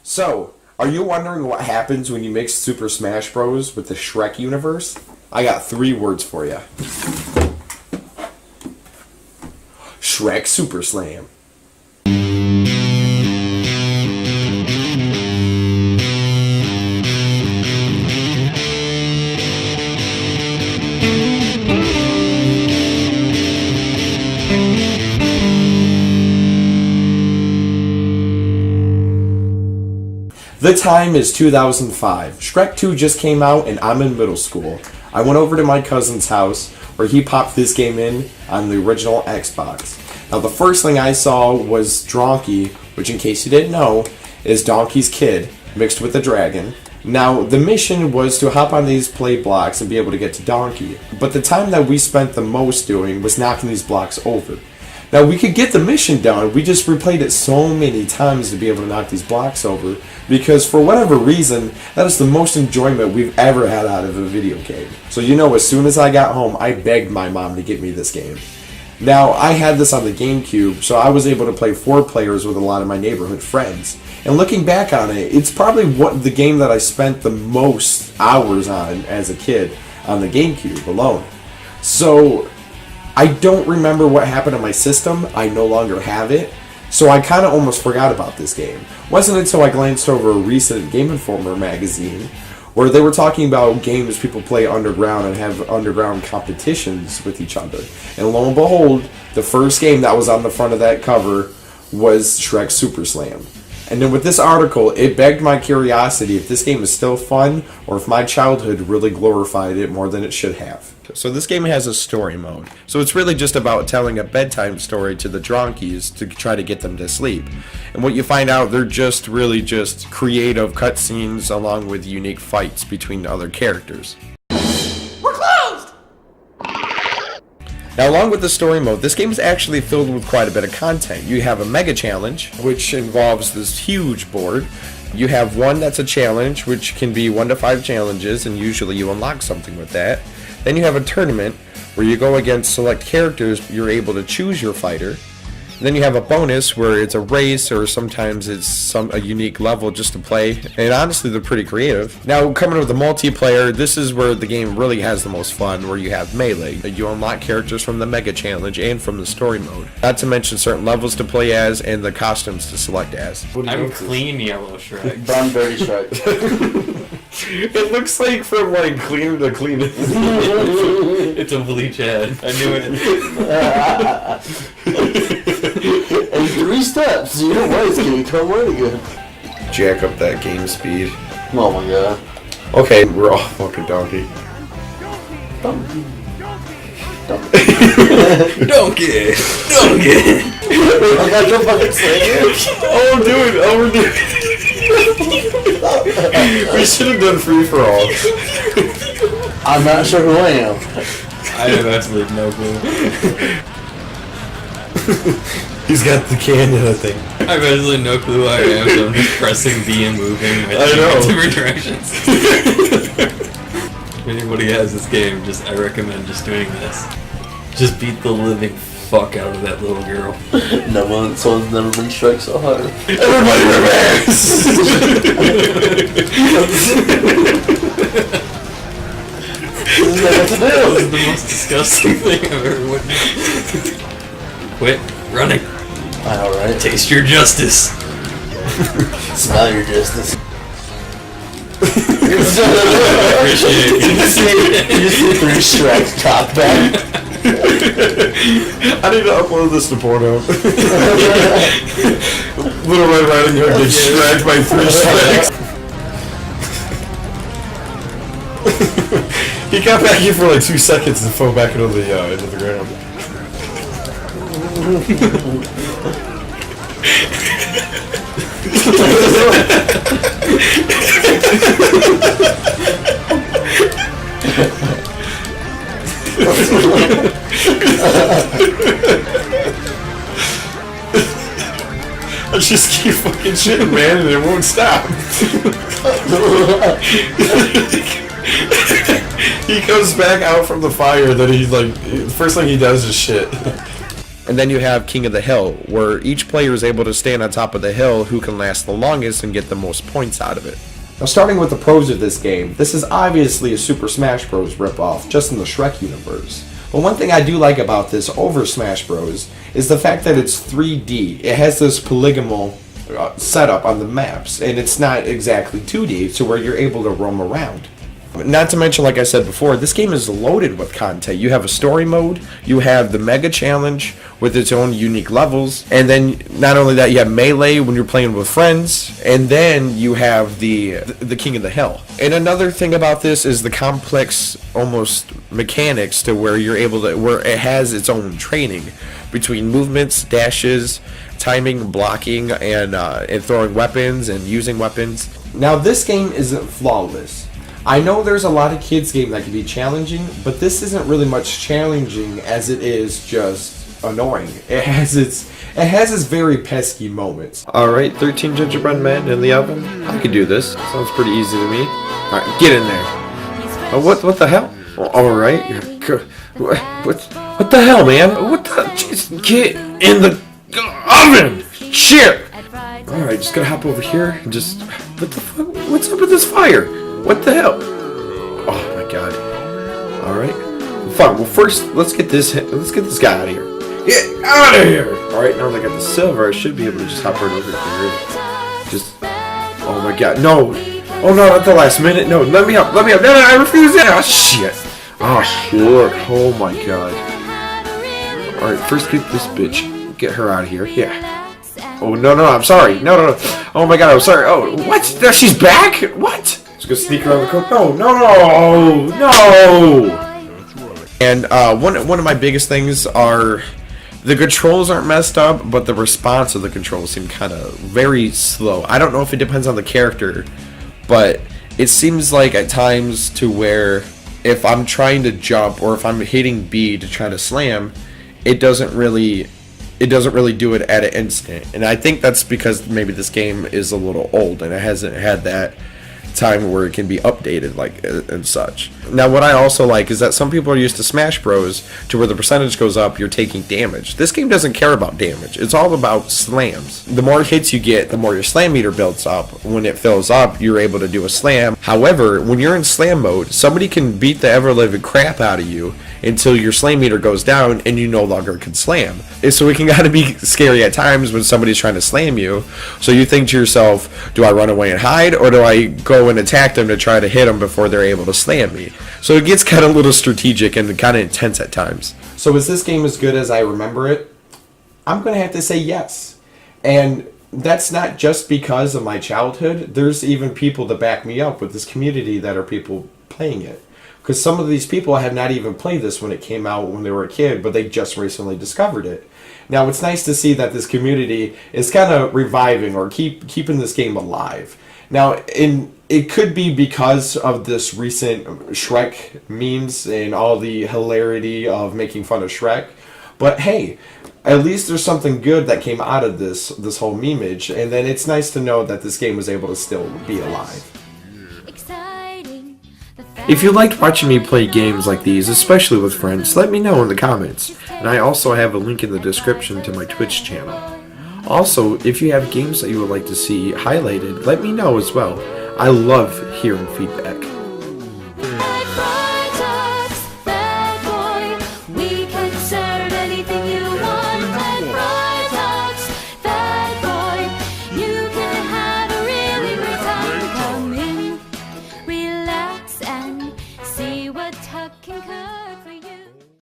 So, are you wondering what happens when you mix Super Smash Bros. With the Shrek universe? I got 3 words for you. Shrek Superslam. The time is 2005. Shrek 2 just came out and I'm in middle school. I went over to my cousin's house where he popped this game in on the original Xbox. Now the first thing I saw was Donkey, which in case you didn't know, is Donkey's kid mixed with a dragon. Now the mission was to hop on these play blocks and be able to get to Donkey. But the time that we spent the most doing was knocking these blocks over. Now, we could get the mission done, we just replayed it so many times to be able to knock these blocks over, because for whatever reason, that is the most enjoyment we've ever had out of a video game. So as soon as I got home, I begged my mom to get me this game. Now, I had this on the GameCube, so I was able to play 4 players with a lot of my neighborhood friends. And looking back on it, it's probably the game that I spent the most hours on as a kid on the GameCube alone. So I don't remember what happened to my system. I no longer have it. So I kind of almost forgot about this game. It wasn't until I glanced over a recent Game Informer magazine where they were talking about games people play underground and have underground competitions with each other. And lo and behold, the first game that was on the front of that cover was Shrek Superslam. And then with this article, it begged my curiosity if this game is still fun or if my childhood really glorified it more than it should have. So this game has a story mode. So it's really just about telling a bedtime story to the dronkies to try to get them to sleep. And what you find out, they're just creative cutscenes along with unique fights between other characters. We're closed! Now, along with the story mode, this game is actually filled with quite a bit of content. You have a mega challenge, which involves this huge board. You have one that's a challenge, which can be 1 to 5 challenges, and usually you unlock something with that. Then you have a tournament where you go against select characters. You're able to choose your fighter. And then you have a bonus where it's a race, or sometimes it's a unique level just to play. And honestly, they're pretty creative. Now, coming with the multiplayer, this is where the game really has the most fun, where you have melee. You unlock characters from the mega challenge and from the story mode. Not to mention certain levels to play as and the costumes to select as. I'm clean yellow Shrek. Brown dirty Shrek. It looks like from cleaner to cleanest. It's a bleach head. I knew it. In 3 steps, you know what? It's getting come way good. Jack up that game speed. Oh my god. Okay, we're all fucking donkey. Donkey. Donkey! I got no fucking say it. Oh, dude! Oh, we're doing We should have done free for all. I'm not sure who I am. I have absolutely no clue. He's got the cannon, I think. I have absolutely no clue who I am, so I'm just pressing B and moving my in different directions. If anybody has this game, I recommend just doing this. Just beat the living fuck out of that little girl. Someone's never been struck so hard. Everybody reverse! This is the most disgusting thing I've ever witnessed. Quit running. I know, right? Taste your justice. Smell your justice. Appreciate it. You see 3 Shrek cock back. I need to upload this to porno. Little Red Riding Hood gets dragged by 3 Shreks. He got back here for 2 seconds and fell back into the ground. I just keep fucking shitting, man, and it won't stop. He comes back out from the fire, then he's the first thing he does is shit. And then you have King of the Hill, where each player is able to stand on top of the hill who can last the longest and get the most points out of it. Now, starting with the pros of this game, this is obviously a Super Smash Bros. Ripoff, just in the Shrek universe. But one thing I do like about this over Smash Bros. Is the fact that it's 3D. It has this polygonal setup on the maps, and it's not exactly 2D, so where you're able to roam around. Not to mention, like I said before, this game is loaded with content. You have a story mode, you have the Mega Challenge with its own unique levels, and then not only that, you have Melee when you're playing with friends, and then you have the King of the Hill. And another thing about this is the complex, almost mechanics to where you're able to, where it has its own training between movements, dashes, timing, blocking, and throwing weapons and using weapons. Now, this game isn't flawless. I know there's a lot of kids' games that can be challenging, but this isn't really much challenging as it is just annoying. It has its very pesky moments. Alright, 13 gingerbread men in the oven. I could do this. Sounds pretty easy to me. Alright, get in there. Oh, what the hell? Alright. What the hell, man? What the? Just get in the oven! Shit! Alright, just gotta hop over here and just... What the fuck? What's up with this fire? What the hell? Oh my god. Alright. Fine, well first, let's get this guy out of here. Get out of here! Alright, now that I got the silver, I should be able to just hop right over here. Just... Oh my god, no! Oh no, not the last minute! No, let me up! No, I refuse it! Oh shit! Oh shit! Oh my god. Alright, first get this bitch. Get her out of here. Yeah. Oh no, I'm sorry. No. Oh my god, I'm sorry. Oh, what? She's back? What? Just gonna sneak around the cook. No. And one of my biggest things are the controls aren't messed up, but the response of the controls seem kind of very slow. I don't know if it depends on the character, but it seems like at times to where if I'm trying to jump or if I'm hitting B to try to slam, it doesn't really do it at an instant. And I think that's because maybe this game is a little old and it hasn't had that time where it can be updated like and such. Now what I also like is that some people are used to Smash Bros to where the percentage goes up, you're taking damage. This game doesn't care about damage. It's all about slams. The more hits you get, the more your slam meter builds up. When it fills up, you're able to do a slam. However, when you're in slam mode, somebody can beat the ever-living crap out of you until your slam meter goes down and you no longer can slam. So it can gotta be scary at times when somebody's trying to slam you. So you think to yourself, do I run away and hide, or do I go and attack them to try to hit them before they're able to slam me? So it gets kind of a little strategic and kind of intense at times. So is this game as good as I remember it? I'm gonna have to say yes. And that's not just because of my childhood. There's even people to back me up with this community that are people playing it. Because some of these people had not even played this when it came out when they were a kid, but they just recently discovered it. Now, it's nice to see that this community is kind of reviving or keeping this game alive. Now, it could be because of this recent Shrek memes and all the hilarity of making fun of Shrek. But hey, at least there's something good that came out of this whole memeage, and then it's nice to know that this game was able to still be alive. If you liked watching me play games like these, especially with friends, let me know in the comments. And I also have a link in the description to my Twitch channel. Also, if you have games that you would like to see highlighted, let me know as well. I love hearing feedback. What tuck can come.